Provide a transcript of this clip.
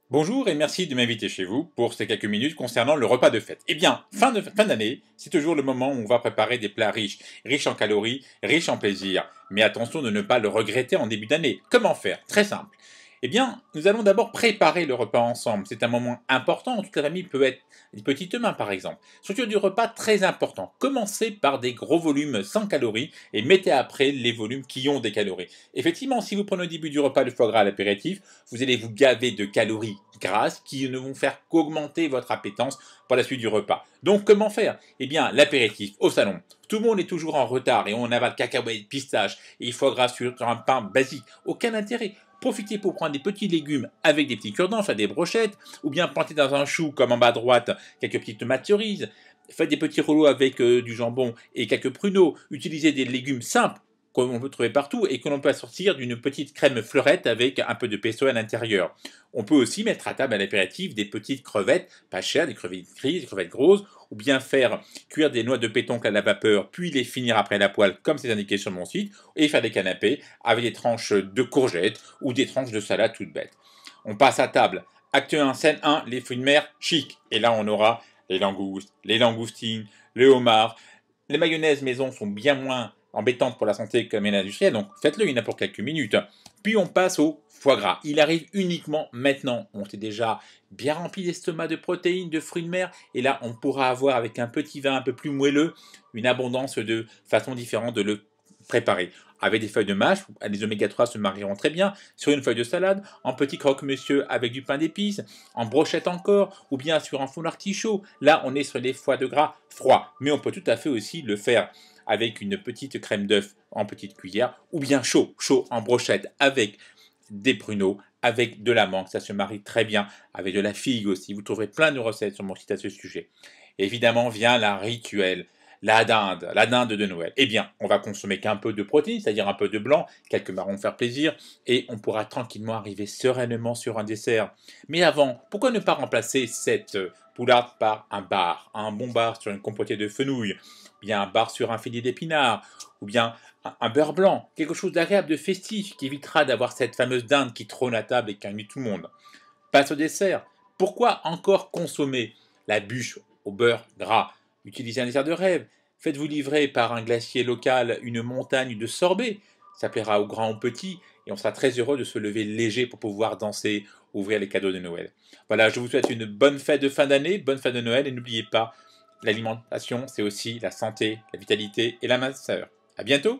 Bonjour et merci de m'inviter chez vous pour ces quelques minutes concernant le repas de fête. Eh bien, fin d'année, c'est toujours le moment où on va préparer des plats riches, riches en calories, riches en plaisir. Mais attention de ne pas le regretter en début d'année. Comment faire? Très simple. Eh bien, nous allons d'abord préparer le repas ensemble. C'est un moment important où toute la famille peut être des petites mains, par exemple. Structure du repas très important. Commencez par des gros volumes sans calories et mettez après les volumes qui ont des calories. Effectivement, si vous prenez au début du repas le foie gras à l'apéritif, vous allez vous gaver de calories grasses qui ne vont faire qu'augmenter votre appétence pour la suite du repas. Donc comment faire? Eh bien, l'apéritif au salon. Tout le monde est toujours en retard et on avale cacahuètes, pistaches et foie gras sur un pain basique. Aucun intérêt. Profitez pour prendre des petits légumes avec des petits cure-dents, faire des brochettes, ou bien planter dans un chou, comme en bas à droite, quelques petites tomates cerises. Faites des petits rouleaux avec du jambon et quelques pruneaux. Utilisez des légumes simples qu'on peut trouver partout et que l'on peut assortir d'une petite crème fleurette avec un peu de pesto à l'intérieur. On peut aussi mettre à table à l'apéritif des petites crevettes, pas chères, des crevettes grises, des crevettes grosses, ou bien faire cuire des noix de pétoncle à la vapeur, puis les finir après la poêle, comme c'est indiqué sur mon site, et faire des canapés avec des tranches de courgettes ou des tranches de salade toutes bêtes. On passe à table. Acte 1, scène 1, les fruits de mer chic. Et là, on aura les langoustes, les langoustines, le homard. Les mayonnaises maison sont bien moins embêtantes pour la santé que les industrielles, donc faites-le, il y en a pour quelques minutes. Puis on passe au foie gras. Il arrive uniquement maintenant. On s'est déjà bien rempli l'estomac de protéines, de fruits de mer, et là on pourra avoir avec un petit vin un peu plus moelleux une abondance de façons différentes de le préparer. Avec des feuilles de mâche, les oméga 3 se marieront très bien, sur une feuille de salade, en petit croque-monsieur avec du pain d'épices, en brochette encore, ou bien sur un fond d'artichaut. Là, on est sur les foies de gras froids, mais on peut tout à fait aussi le faire avec une petite crème d'œuf en petite cuillère, ou bien chaud, chaud en brochette avec des pruneaux, avec de la menthe, ça se marie très bien, avec de la figue aussi. Vous trouverez plein de recettes sur mon site à ce sujet. Évidemment, vient la rituelle. La dinde de Noël. Eh bien, on va consommer qu'un peu de protéines, c'est-à-dire un peu de blanc, quelques marrons pour faire plaisir, et on pourra tranquillement arriver sereinement sur un dessert. Mais avant, pourquoi ne pas remplacer cette poularde par un bon bar sur une compotée de fenouil, bien un bar sur un filet d'épinards, ou bien un beurre blanc, quelque chose d'agréable, de festif, qui évitera d'avoir cette fameuse dinde qui trône à table et qui ennuie tout le monde. Passe au dessert. Pourquoi encore consommer la bûche au beurre gras? Utilisez un dessert de rêve. Faites-vous livrer par un glacier local une montagne de sorbet. Ça plaira aux grands aux petits et on sera très heureux de se lever léger pour pouvoir danser, ouvrir les cadeaux de Noël. Voilà, je vous souhaite une bonne fête de fin d'année, bonne fête de Noël et n'oubliez pas, l'alimentation, c'est aussi la santé, la vitalité et la minceur. À bientôt!